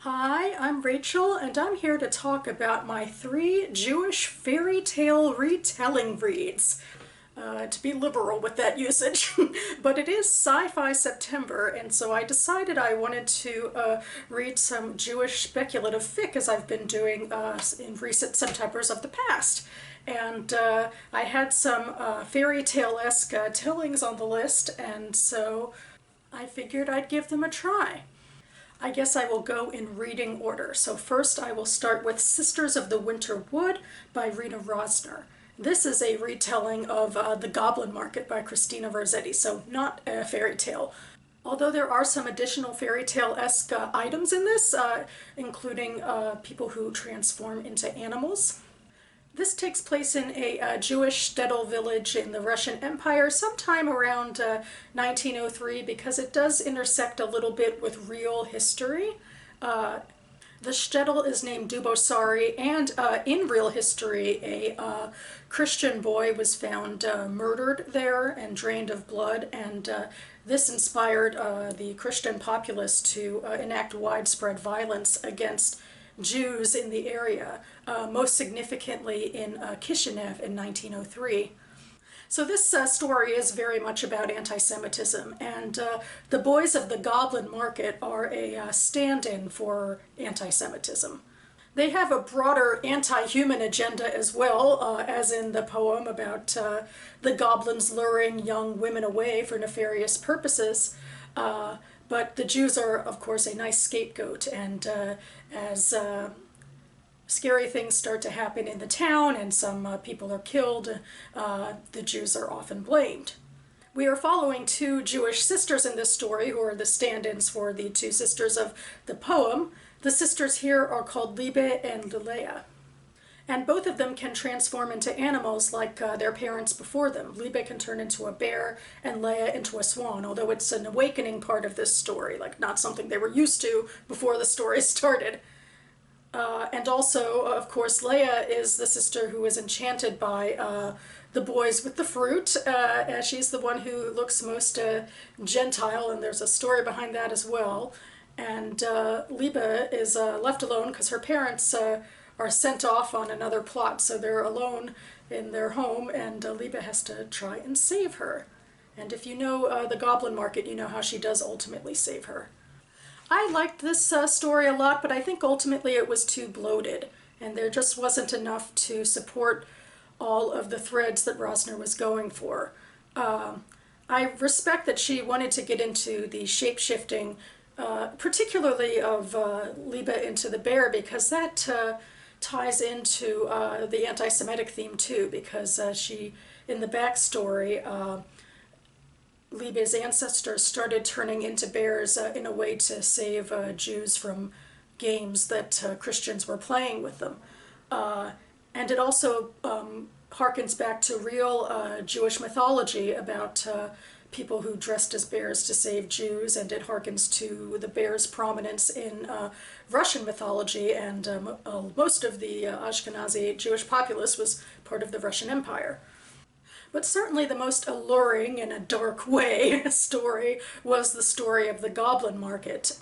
Hi, I'm Rachel, and I'm here to talk about my 3 Jewish fairy tale retelling reads. To be liberal with that usage, but it is Sci-Fi September, and so I decided I wanted to read some Jewish speculative fic as I've been doing in recent Septembers of the past. And I had some fairy tale-esque tellings on the list, and so I figured I'd give them a try. I guess I will go in reading order. So first I will start with Sisters of the Winter Wood by Rita Rosner. This is a retelling of The Goblin Market by Christina Verzetti, so not a fairy tale. Although there are some additional fairy tale-esque items in this, including people who transform into animals. This takes place in a Jewish shtetl village in the Russian Empire sometime around 1903 because it does intersect a little bit with real history. The shtetl is named Dubosari, and in real history, a Christian boy was found murdered there and drained of blood, and this inspired the Christian populace to enact widespread violence against Jews in the area, most significantly in Kishinev in 1903. So this story is very much about anti-Semitism, and the boys of the Goblin Market are a stand-in for anti-Semitism. They have a broader anti-human agenda as well, as in the poem about the goblins luring young women away for nefarious purposes. But the Jews are, of course, a nice scapegoat, and as scary things start to happen in the town and some people are killed, the Jews are often blamed. We are following 2 Jewish sisters in this story who are the stand-ins for the 2 sisters of the poem. The sisters here are called Libe and Lilea. And both of them can transform into animals like their parents before them. Libe can turn into a bear and Leia into a swan, although it's an awakening part of this story, like not something they were used to before the story started. And also, of course, Leia is the sister who is enchanted by the boys with the fruit, as she's the one who looks most Gentile, and there's a story behind that as well. And Liba is left alone because her parents are sent off on another plot, so they're alone in their home, and Liba has to try and save her. And if you know the Goblin Market, you know how she does ultimately save her. I liked this story a lot, but I think ultimately it was too bloated, and there just wasn't enough to support all of the threads that Rosner was going for. I respect that she wanted to get into the shape-shifting, particularly of Liba into the bear, because that ties into the anti-Semitic theme too, because she, in the backstory, Libe's ancestors started turning into bears in a way to save Jews from games that Christians were playing with them. And it also harkens back to real Jewish mythology about people who dressed as bears to save Jews, and it harkens to the bear's prominence in Russian mythology, and most of the Ashkenazi Jewish populace was part of the Russian Empire. But certainly the most alluring, in a dark way, story was the story of the Goblin Market.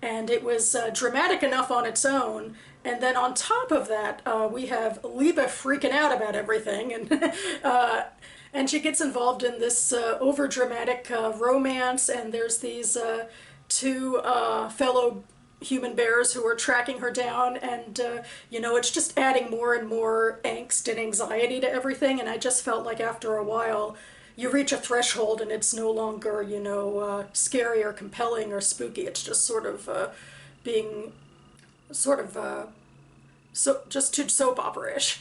And it was dramatic enough on its own, and then on top of that, we have Liba freaking out about everything, and she gets involved in this over-dramatic romance, and there's these 2 fellow human bears who are tracking her down, and you know, it's just adding more and more angst and anxiety to everything, and I just felt like after a while you reach a threshold and it's no longer, you know, scary or compelling or spooky. It's just sort of being sort of so just too soap opera-ish.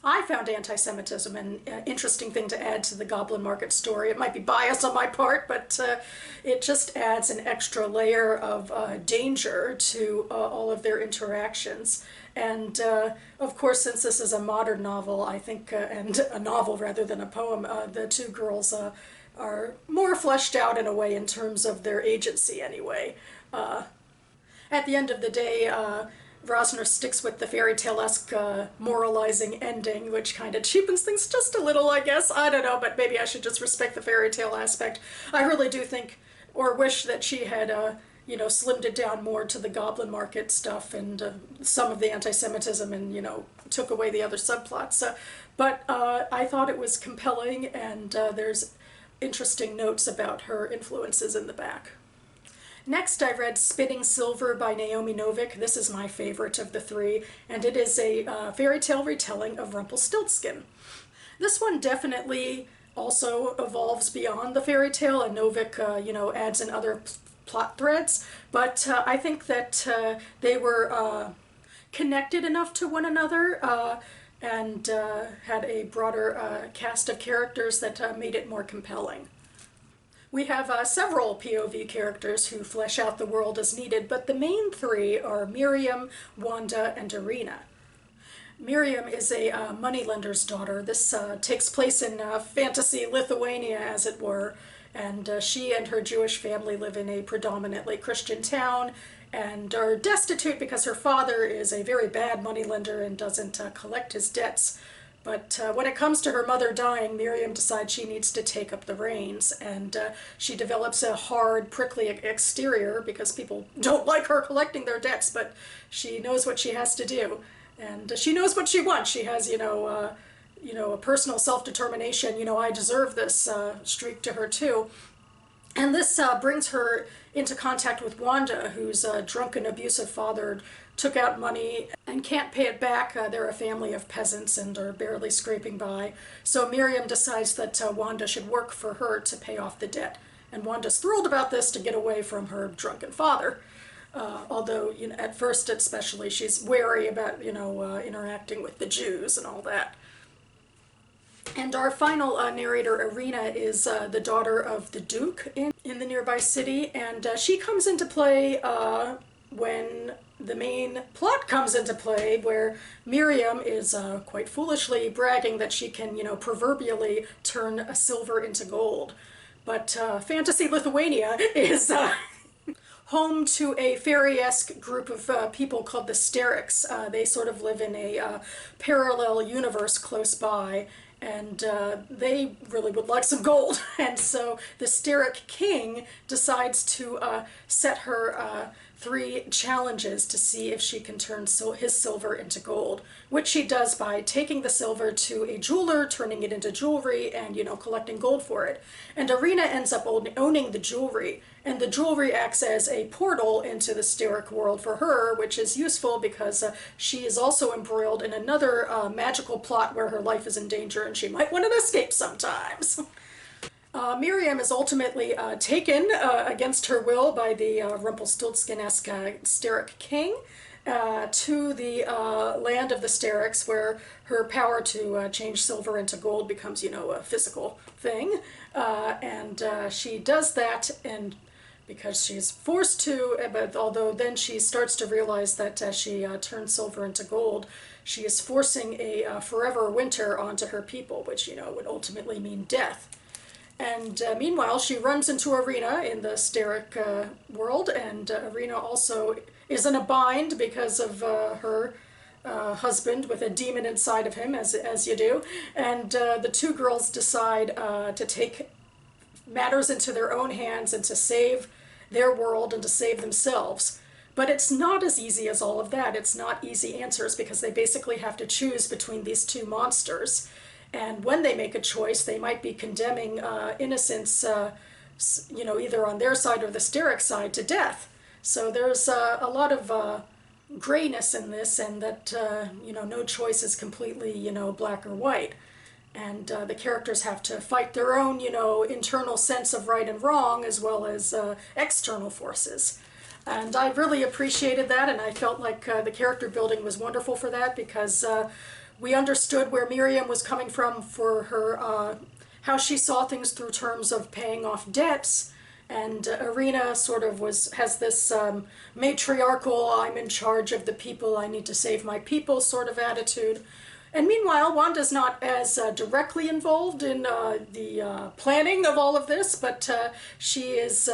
I found anti-Semitism an interesting thing to add to the Goblin Market story. It might be bias on my part, but it just adds an extra layer of danger to all of their interactions. And of course, since this is a modern novel, I think, and a novel rather than a poem, the 2 girls are more fleshed out in a way in terms of their agency anyway. At the end of the day, Rosner sticks with the fairy tale-esque moralizing ending, which kind of cheapens things just a little, I guess. I don't know, but maybe I should just respect the fairy tale aspect. I really do think, or wish that she had, slimmed it down more to the goblin market stuff and some of the anti-Semitism and, took away the other subplots. But I thought it was compelling, and there's interesting notes about her influences in the back. Next, I read Spinning Silver by Naomi Novik. This is my favorite of the three, and it is a fairy tale retelling of Rumpelstiltskin. This one definitely also evolves beyond the fairy tale, and Novik, adds in other plot threads, but I think that they were connected enough to one another and had a broader cast of characters that made it more compelling. We have several POV characters who flesh out the world as needed, but the main three are Miriam, Wanda, and Irina. Miriam is a moneylender's daughter. This takes place in fantasy Lithuania, as it were, and she and her Jewish family live in a predominantly Christian town and are destitute because her father is a very bad moneylender and doesn't collect his debts. But when it comes to her mother dying, Miriam decides she needs to take up the reins, and she develops a hard, prickly exterior because people don't like her collecting their debts, but she knows what she has to do, and she knows what she wants. She has, a personal self-determination, I deserve this streak to her too. And this brings her into contact with Wanda, whose drunken, abusive father took out money and can't pay it back. They're a family of peasants and are barely scraping by. So Miriam decides that Wanda should work for her to pay off the debt. And Wanda's thrilled about this to get away from her drunken father. Although, at first especially, she's wary about, interacting with the Jews and all that. And our final narrator, Irina, is the daughter of the Duke in the nearby city, and she comes into play when the main plot comes into play, where Miriam is quite foolishly bragging that she can, proverbially turn a silver into gold. But fantasy Lithuania is home to a fairy-esque group of people called the Sterix. They sort of live in a parallel universe close by, and they really would like some gold. And so the Steric king decides to set her 3 challenges to see if she can turn his silver into gold, which she does by taking the silver to a jeweler, turning it into jewelry, and, collecting gold for it. And Irina ends up owning the jewelry, and the jewelry acts as a portal into the Steric world for her, which is useful because she is also embroiled in another magical plot where her life is in danger and she might want to escape sometimes. Miriam is ultimately taken against her will by the Rumpelstiltskin-esque Steric king to the land of the Sterics, where her power to change silver into gold becomes, a physical thing. And she does that, and because she's forced to, but although then she starts to realize that as she turns silver into gold, she is forcing a forever winter onto her people, which, would ultimately mean death. And meanwhile, she runs into Irina in the Steric world, and Irina also is in a bind because of her husband with a demon inside of him, as you do. And the 2 girls decide to take matters into their own hands and to save their world and to save themselves. But it's not as easy as all of that. It's not easy answers because they basically have to choose between these 2 monsters. And when they make a choice, they might be condemning innocents, either on their side or the Steric side to death. So there's a lot of grayness in this, and that, no choice is completely, black or white. And the characters have to fight their own, internal sense of right and wrong, as well as external forces. And I really appreciated that, and I felt like the character building was wonderful for that, because we understood where Miriam was coming from for her, how she saw things through terms of paying off debts, and Irina sort of has this matriarchal, I'm in charge of the people, I need to save my people sort of attitude. And meanwhile, Wanda's not as directly involved in the planning of all of this, but she is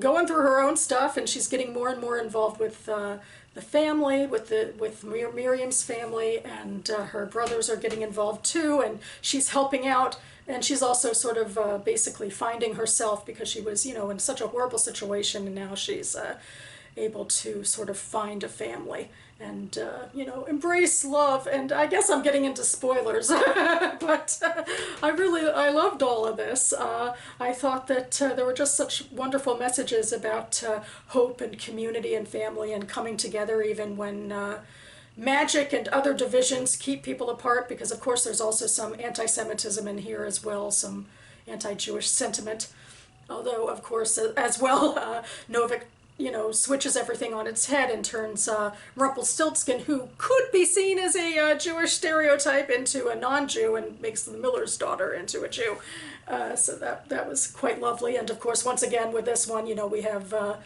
going through her own stuff, and she's getting more and more involved with the family, with Miriam's family, and her brothers are getting involved too, and she's helping out, and she's also sort of basically finding herself because she was, you know, in such a horrible situation, and now she's able to sort of find a family and, you know, embrace love. And I guess I'm getting into spoilers, but I loved all of this. I thought that there were just such wonderful messages about hope and community and family and coming together even when magic and other divisions keep people apart, because of course there's also some anti-Semitism in here as well, some anti-Jewish sentiment. Although, of course, as well, Novik, you know, switches everything on its head and turns Rumpelstiltskin, who could be seen as a Jewish stereotype, into a non-Jew, and makes the miller's daughter into a Jew. So that was quite lovely. And of course, once again, with this one, you know, we have a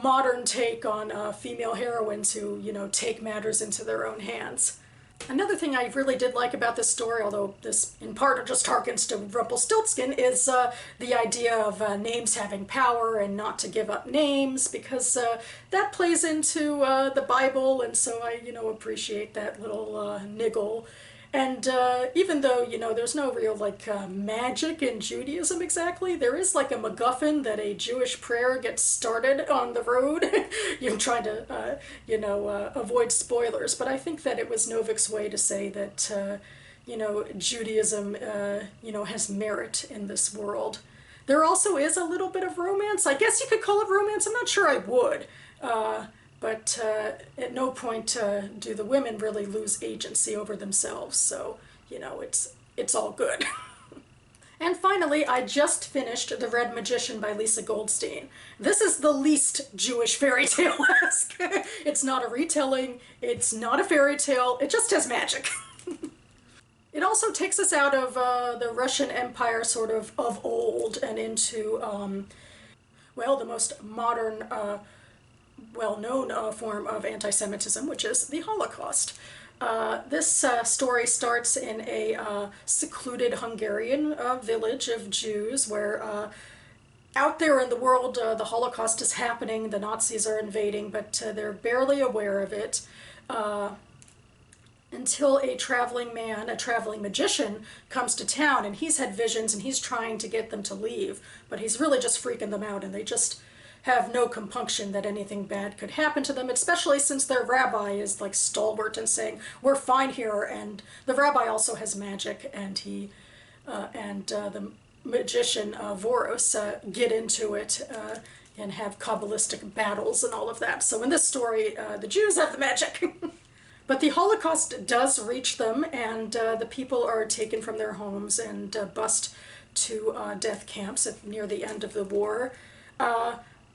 modern take on female heroines who, you know, take matters into their own hands. Another thing I really did like about this story, although this in part just harkens to Rumpelstiltskin, is the idea of names having power and not to give up names, because that plays into the Bible, and so I, you know, appreciate that little niggle. And even though, you know, there's no real, like, magic in Judaism exactly, there is, like, a MacGuffin that a Jewish prayer gets started on the road. You're trying to, you know, avoid spoilers. But I think that it was Novik's way to say that, you know, Judaism, you know, has merit in this world. There also is a little bit of romance. I guess you could call it romance. I'm not sure I would. But at no point do the women really lose agency over themselves, so, you know, it's all good. And finally, I just finished The Red Magician by Lisa Goldstein. This is the least Jewish fairy tale-esque. It's not a retelling, it's not a fairy tale, it just has magic. It also takes us out of the Russian Empire sort of old and into, well, the most modern well-known form of anti-Semitism, which is the Holocaust. This story starts in a secluded Hungarian village of Jews where out there in the world the Holocaust is happening, the Nazis are invading, but they're barely aware of it until a traveling man, a traveling magician, comes to town, and he's had visions and he's trying to get them to leave, but he's really just freaking them out, and they just have no compunction that anything bad could happen to them, especially since their rabbi is like stalwart and saying, we're fine here. And the rabbi also has magic, and he and the magician Voros get into it and have Kabbalistic battles and all of that. So in this story, the Jews have the magic. But the Holocaust does reach them, and the people are taken from their homes and bused to death camps near the end of the war.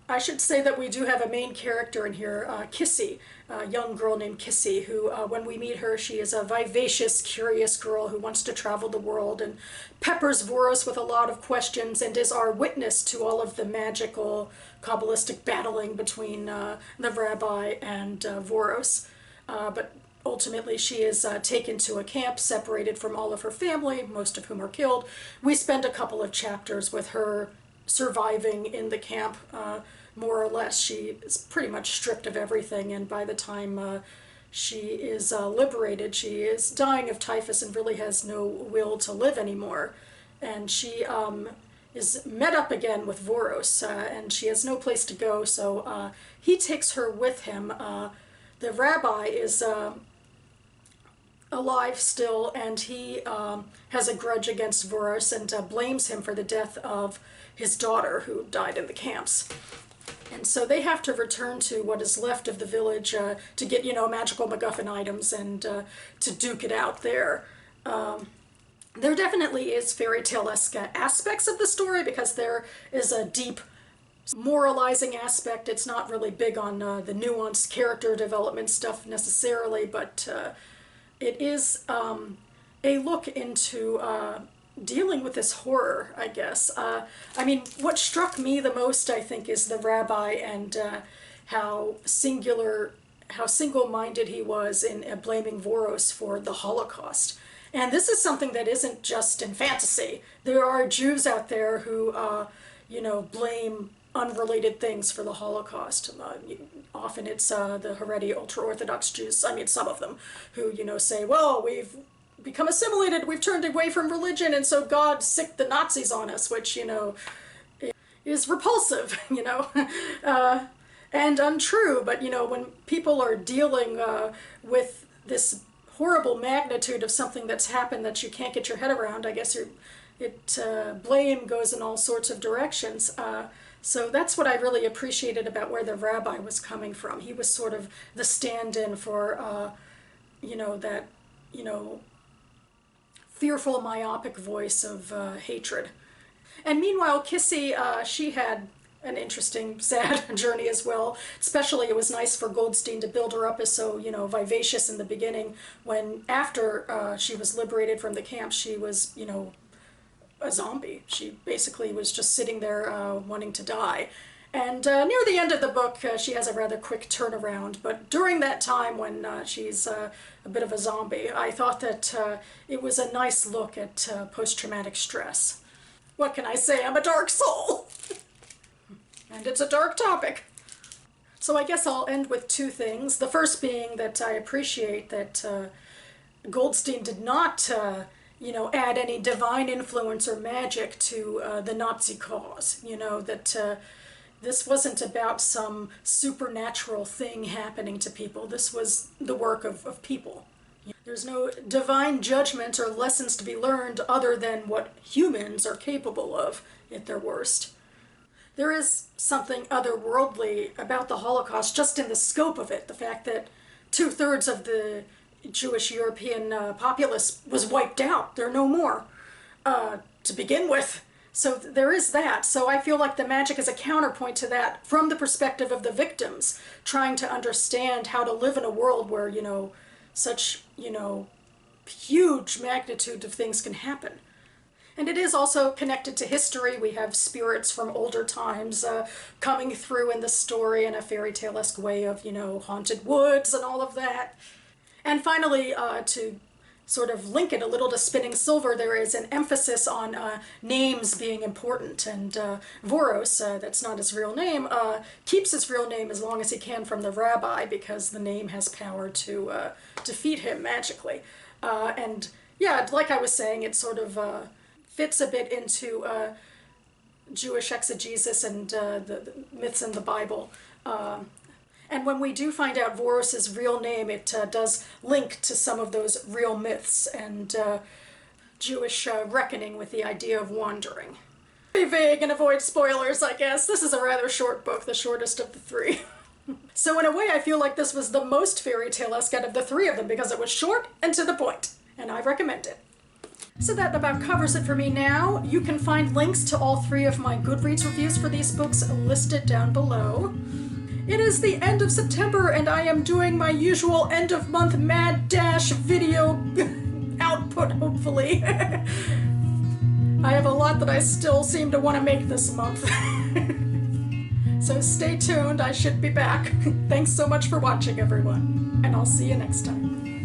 I should say that we do have a main character in here, Kissy, a young girl named Kissy, who, when we meet her, she is a vivacious, curious girl who wants to travel the world and peppers Voros with a lot of questions and is our witness to all of the magical, Kabbalistic battling between the rabbi and Voros. But ultimately she is taken to a camp, separated from all of her family, most of whom are killed. We spend a couple of chapters with her surviving in the camp, more or less. She is pretty much stripped of everything, and by the time she is liberated, she is dying of typhus and really has no will to live anymore. And she is met up again with Voros, and she has no place to go, so he takes her with him. The rabbi is alive still, and he has a grudge against Voros and blames him for the death of his daughter, who died in the camps. And so they have to return to what is left of the village to get, you know, magical MacGuffin items and to duke it out there. There definitely is fairy tale-esque aspects of the story, because there is a deep moralizing aspect. It's not really big on the nuanced character development stuff necessarily, but it is a look into dealing with this horror, I guess. I mean, what struck me the most, I think, is the rabbi and how single-minded he was in blaming Voros for the Holocaust. And this is something that isn't just in fantasy. There are Jews out there who, you know, blame unrelated things for the Holocaust. Often it's the Haredi ultra-Orthodox Jews, I mean some of them, who, you know, say, well, we've become assimilated, we've turned away from religion, and so God sicked the Nazis on us, which, you know, is repulsive, you know, and untrue. But, you know, when people are dealing with this horrible magnitude of something that's happened that you can't get your head around, I guess blame goes in all sorts of directions. So that's what I really appreciated about where the rabbi was coming from. He was sort of the stand-in for, you know, that, you know, fearful, myopic voice of hatred. And meanwhile, Kissy, she had an interesting, sad journey as well. Especially, it was nice for Goldstein to build her up as so, you know, vivacious in the beginning, when after she was liberated from the camp, she was, you know, a zombie. She basically was just sitting there wanting to die. And near the end of the book, she has a rather quick turnaround. But during that time when she's a bit of a zombie, I thought that it was a nice look at post-traumatic stress. What can I say? I'm a dark soul! And it's a dark topic. So I guess I'll end with two things. The first being that I appreciate that Goldstein did not, you know, add any divine influence or magic to the Nazi cause. You know, that this wasn't about some supernatural thing happening to people. This was the work of people. There's no divine judgment or lessons to be learned other than what humans are capable of at their worst. There is something otherworldly about the Holocaust just in the scope of it. The fact that 2/3 of the Jewish European populace was wiped out. They're no more to begin with. So there is that. So I feel like the magic is a counterpoint to that from the perspective of the victims, trying to understand how to live in a world where, you know, such, you know, huge magnitude of things can happen. And it is also connected to history. We have spirits from older times coming through in the story in a fairy tale-esque way of, you know, haunted woods and all of that. And finally, to sort of link it a little to Spinning Silver, there is an emphasis on names being important. And Voros, that's not his real name, keeps his real name as long as he can from the rabbi, because the name has power to defeat him magically. And yeah, like I was saying, it sort of fits a bit into Jewish exegesis and the myths in the Bible. And when we do find out Voros' real name, it does link to some of those real myths and Jewish reckoning with the idea of wandering. Be vague and avoid spoilers, I guess. This is a rather short book, the shortest of the three. So in a way, I feel like this was the most fairy tale-esque out of the three of them because it was short and to the point, and I recommend it. So that about covers it for me now. You can find links to all three of my Goodreads reviews for these books listed down below. It is the end of September and I am doing my usual end-of-month mad dash video output, hopefully. I have a lot that I still seem to want to make this month. So stay tuned, I should be back. Thanks so much for watching, everyone, and I'll see you next time.